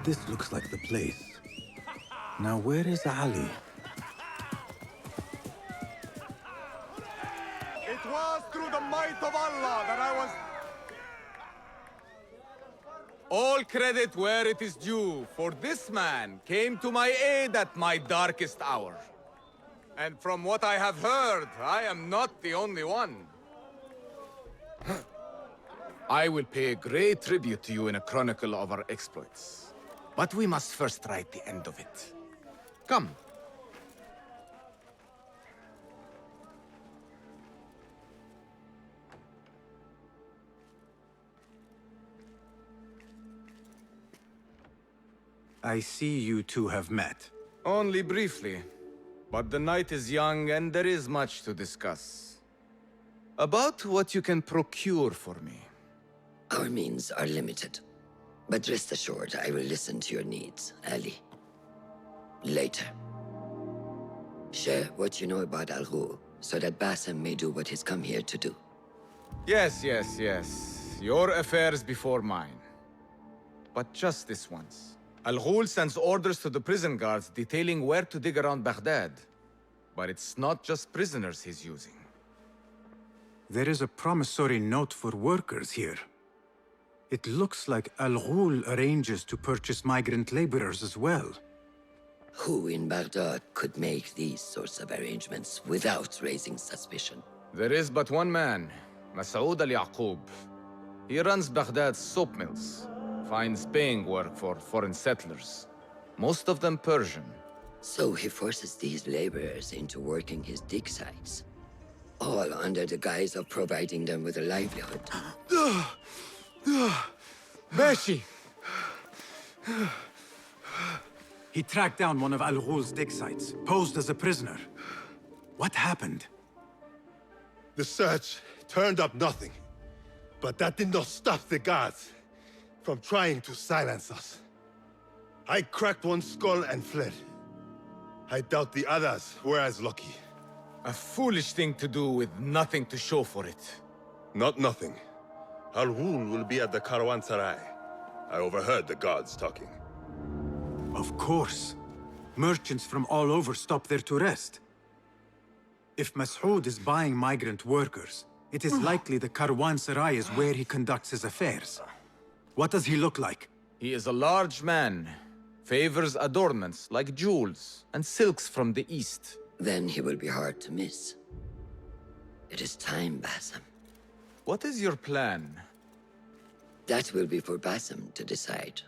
This looks like the place. Now where is Ali? It was through the might of Allah that I was... All credit where it is due, for this man came to my aid at my darkest hour. And from what I have heard, I am not the only one. I will pay great tribute to you in a chronicle of our exploits. But we must first write the end of it. Come. I see you two have met. Only briefly. But the night is young and there is much to discuss. About what you can procure for me. Our means are limited. But rest assured, I will listen to your needs, Ali. Later. Share what you know about Al-Ghul, so that Bassem may do what he's come here to do. Yes. Your affairs before mine. But just this once. Al-Ghul sends orders to the prison guards detailing where to dig around Baghdad. But it's not just prisoners he's using. There is a promissory note for workers here. It looks like Al-Ghul arranges to purchase migrant laborers as well. Who in Baghdad could make these sorts of arrangements without raising suspicion? There is but one man, Mas'ud al-Yaqub. He runs Baghdad's soap mills, finds paying work for foreign settlers, most of them Persian. So he forces these laborers into working his dig sites, all under the guise of providing them with a livelihood. Beshi! He tracked down one of Al-Ghul's dig sites, posed as a prisoner. What happened? The search turned up nothing. But that did not stop the guards from trying to silence us. I cracked one skull and fled. I doubt the others were as lucky. A foolish thing to do with nothing to show for it. Not nothing. Al-Ghul will be at the Caravanserai. I overheard the guards talking. Of course. Merchants from all over stop there to rest. If Mas'ud is buying migrant workers, it is likely the Caravanserai is where he conducts his affairs. What does he look like? He is a large man, favors adornments like jewels and silks from the east. Then he will be hard to miss. It is time, Bassem. What is your plan? That will be for Bassem to decide.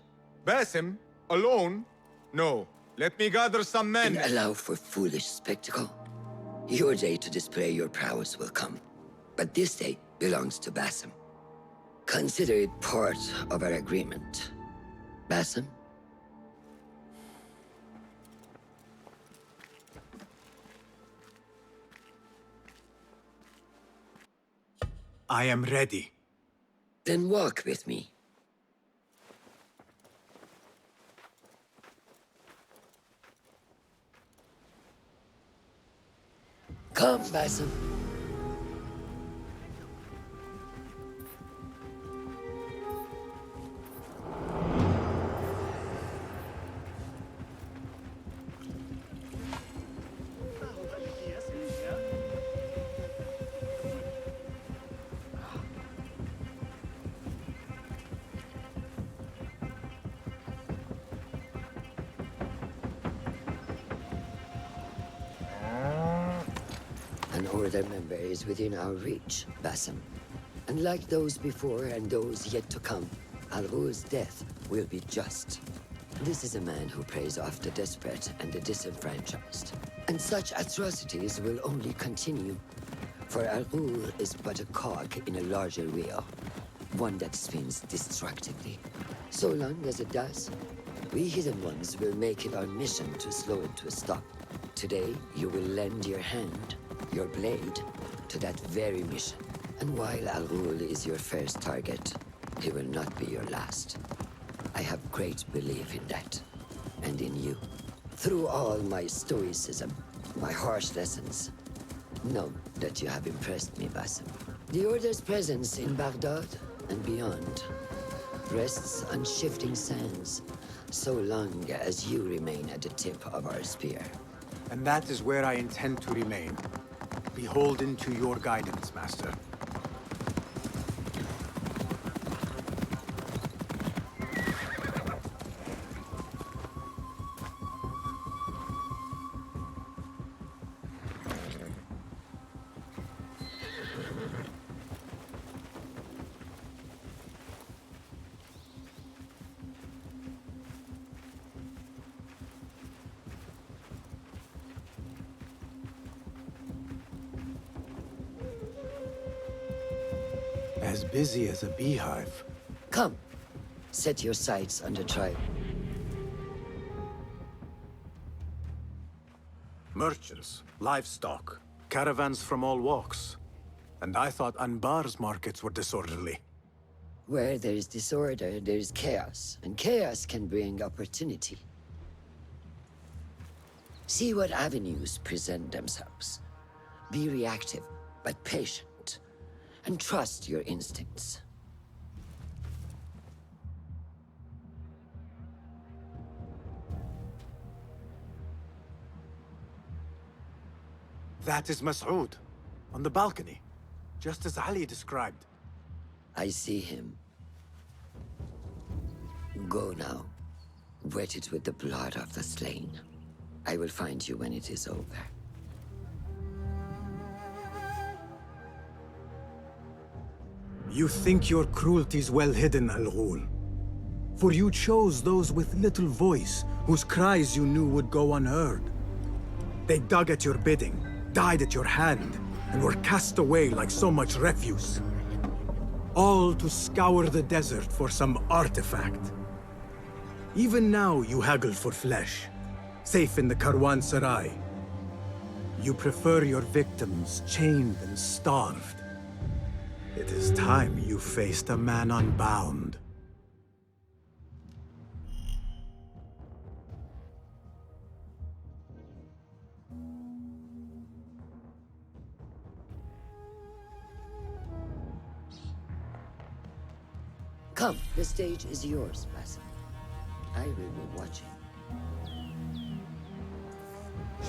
Bassem? Alone? No. Let me gather some men. And allow for foolish spectacle. Your day to display your prowess will come. But this day belongs to Bassem. Consider it part of our agreement. Bassem? I am ready. Then walk with me. Come, Bassem. An Order member is within our reach, Bassem. And like those before and those yet to come, Al-Ghul's death will be just. This is a man who preys off the desperate and the disenfranchised. And such atrocities will only continue. For Al-Ghul is but a cog in a larger wheel, one that spins destructively. So long as it does, we Hidden Ones will make it our mission to slow it to a stop. Today, you will lend your hand, your blade, to that very mission. And while Al-Ghul is your first target, he will not be your last. I have great belief in that, and in you. Through all my stoicism, my harsh lessons, know that you have impressed me, Bassem. The Order's presence in Baghdad and beyond rests on shifting sands, so long as you remain at the tip of our spear. And that is where I intend to remain. Beholden to your guidance, Master. As busy as a beehive. Come, set your sights on the tribe. Merchants, livestock, caravans from all walks. And I thought Anbar's markets were disorderly. Where there is disorder, there is chaos, and chaos can bring opportunity. See what avenues present themselves. Be reactive, but patient. And trust your instincts. That is Mas'ud, on the balcony, just as Ali described. I see him. Go now. Wet it with the blood of the slain. I will find you when it is over. You think your cruelties well hidden, Al-Ghul. For you chose those with little voice, whose cries you knew would go unheard. They dug at your bidding, died at your hand, and were cast away like so much refuse. All to scour the desert for some artifact. Even now you haggle for flesh, safe in the Caravanserai. You prefer your victims chained and starved. It is time you faced a man unbound. Come, the stage is yours, Basim. I will be watching.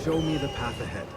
Show me the path ahead.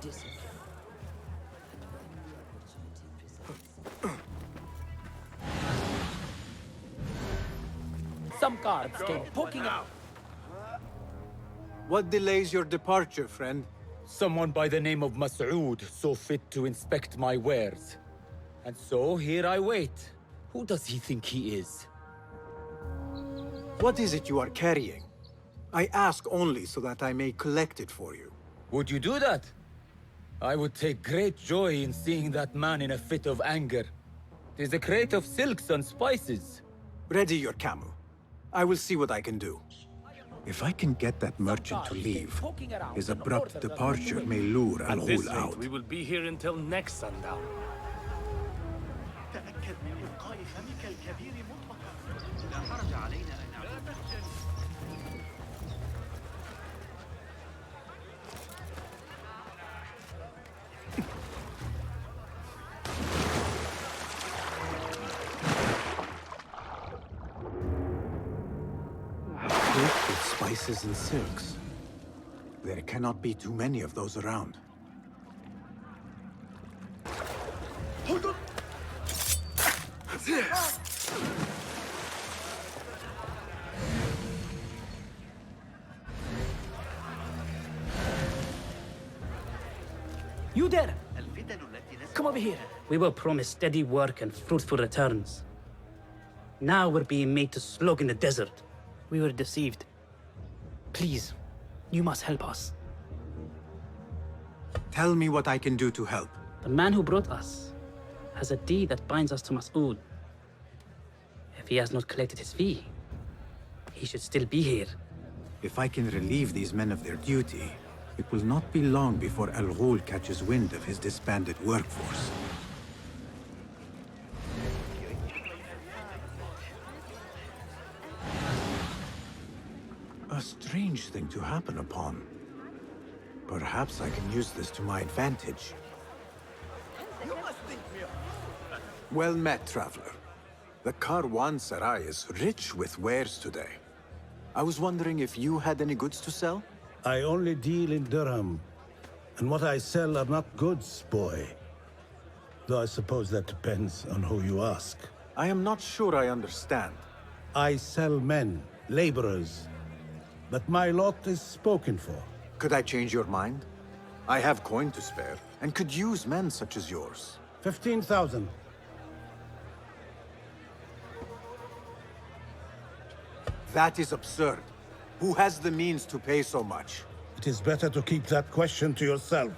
Discipline. And when the opportunity presents. Some guards came poking out. What delays your departure, friend? Someone by the name of Mas'ud saw fit to inspect my wares. And so here I wait. Who does he think he is? What is it you are carrying? I ask only so that I may collect it for you. Would you do that? I would take great joy in seeing that man in a fit of anger. It is a crate of silks and spices. Ready your camel. I will see what I can do. If I can get that merchant to leave, his abrupt departure may lure At this Al-Ghul rate, out. we will be here until next sundown. تأكد من إلقاء فمك الكبير مطلقا. لا حرج علينا أن نعود. Cake with spices and silks. There cannot be too many of those around. You there! الفتن التي نسمع Come over here. We were promised steady work and fruitful returns. Now we're being made to slog in the desert. We were deceived. Please, you must help us. Tell me what I can do to help. The man who brought us has a deed that binds us to Mas'ud. If he has not collected his fee, he should still be here. If I can relieve these men of their duty, it will not be long before Al-Ghul catches wind of his disbanded workforce. A strange thing to happen upon. Perhaps I can use this to my advantage. Well met, traveler. The Karwan is rich with wares today. I was wondering if you had any goods to sell? I only deal in dirham, and what I sell are not goods, boy. Though I suppose that depends on who you ask. I am not sure I understand. I sell men, laborers, but my lot is spoken for. Could I change your mind? I have coin to spare, and could use men such as yours. 15,000. That is absurd. Who has the means to pay so much? It is better to keep that question to yourself.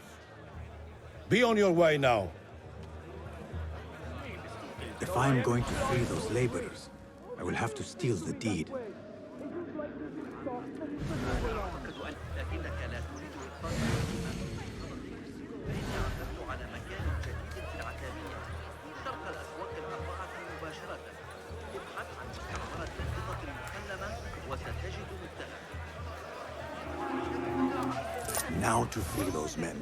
Be on your way now. If I am going to free those laborers, I will have to steal the deed. Now to free those men.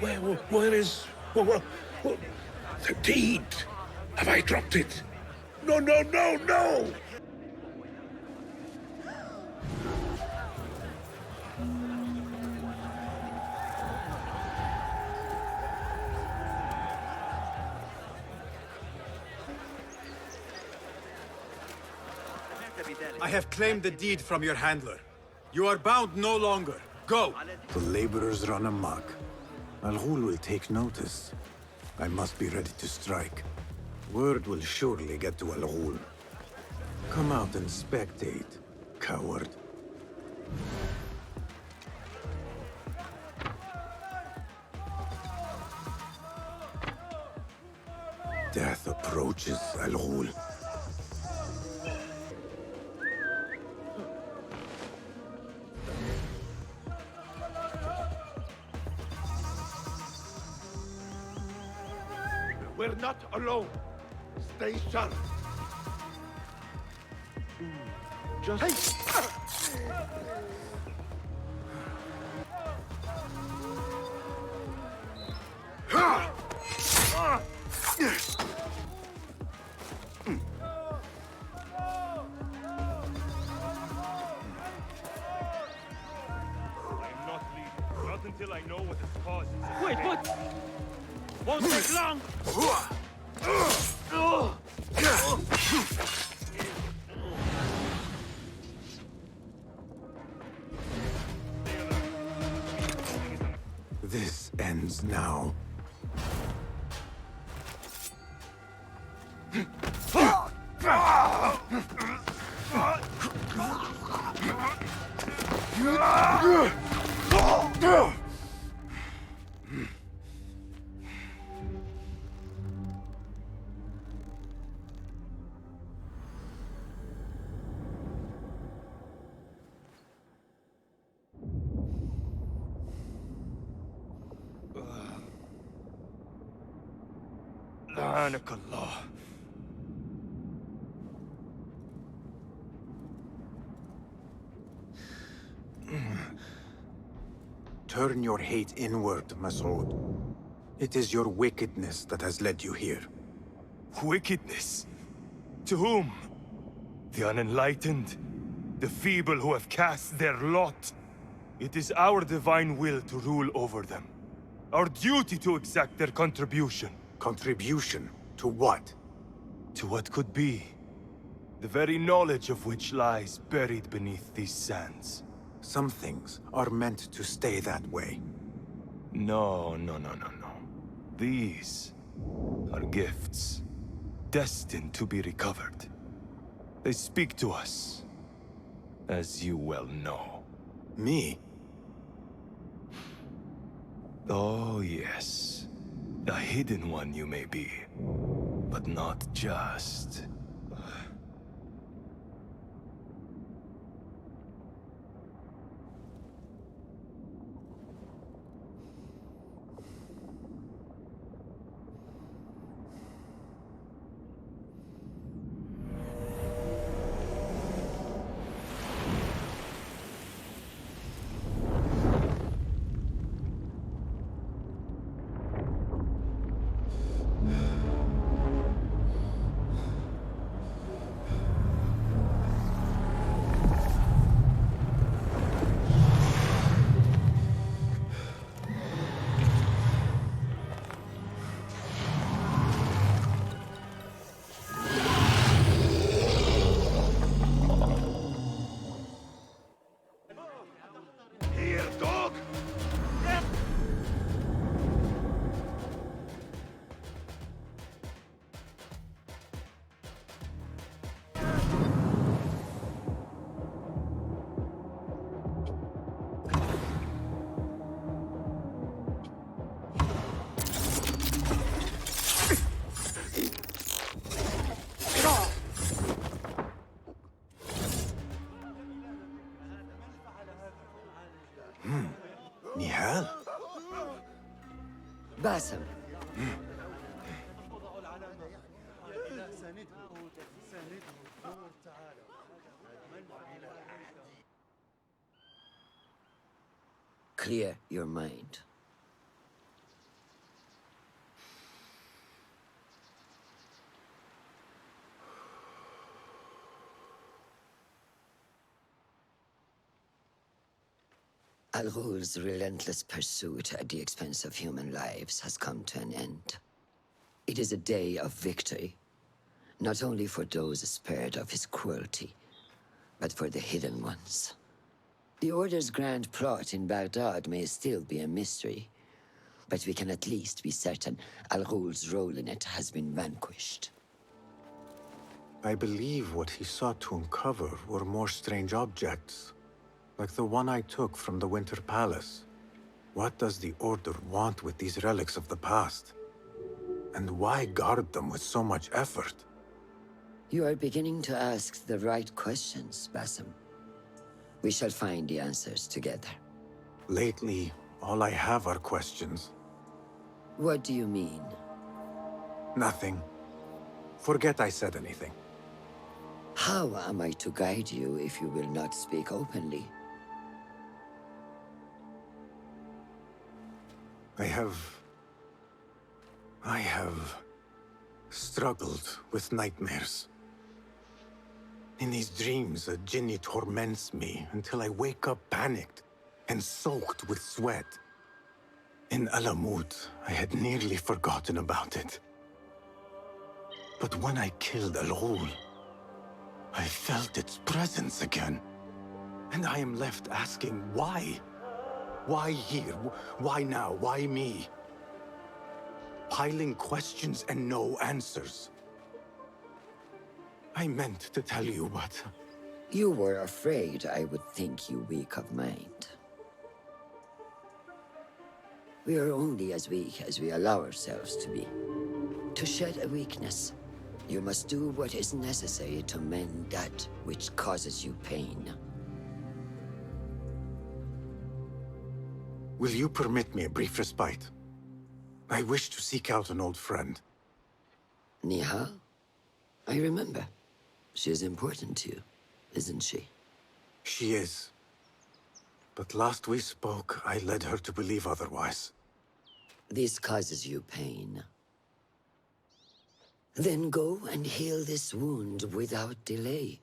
Where is... the deed? Have I dropped it? No, no, no, no! I have claimed the deed from your handler. You are bound no longer. Go! The laborers run amok. Al-Ghul will take notice. I must be ready to strike. Word will surely get to Al-Ghul. Come out and spectate, coward. Death approaches, Al-Ghul. We're not alone. Stay sharp. Just... Not until I know what the cause is. Wait, what? Won't take long! This ends now. لعنك الله. Turn your hate inward, Mas'ud. It is your wickedness that has led you here. Wickedness? To whom? The unenlightened? The feeble who have cast their lot? It is our divine will to rule over them. Our duty to exact their contribution. Contribution? To what? To what could be. The very knowledge of which lies buried beneath these sands. Some things are meant to stay that way. No. These are gifts, destined to be recovered. They speak to us, as you well know. Me? Oh, yes. A hidden one you may be, but not just. Here, dog! Nihal? Basim. Clear your mind. Al-Ghul's relentless pursuit at the expense of human lives has come to an end. It is a day of victory, not only for those spared of his cruelty, but for the hidden ones. The Order's grand plot in Baghdad may still be a mystery, but we can at least be certain Al-Ghul's role in it has been vanquished. I believe what he sought to uncover were more strange objects, like the one I took from the Winter Palace. What does the Order want with these relics of the past? And why guard them with so much effort? You are beginning to ask the right questions, Basim. We shall find the answers together. Lately, all I have are questions. What do you mean? Nothing. Forget I said anything. How am I to guide you if you will not speak openly? I have struggled with nightmares. In these dreams, a jinni torments me until I wake up panicked and soaked with sweat. In Alamut, I had nearly forgotten about it. But when I killed Al-Ghul, I felt its presence again. And I am left asking why? Why here? Why now? Why me? Piling questions and no answers. I meant to tell you, but... You were afraid I would think you weak of mind. We are only as weak as we allow ourselves to be. To shed a weakness, you must do what is necessary to mend that which causes you pain. Will you permit me a brief respite? I wish to seek out an old friend. Nihal? I remember. She is important to you, isn't she? She is. But last we spoke, I led her to believe otherwise. This causes you pain. Then go and heal this wound without delay.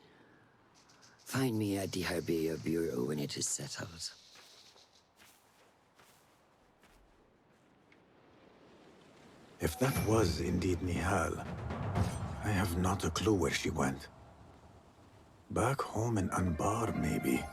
Find me at the Harbiya Bureau when it is settled. If that was indeed Nihal, I have not a clue where she went. Back home in Anbar, maybe.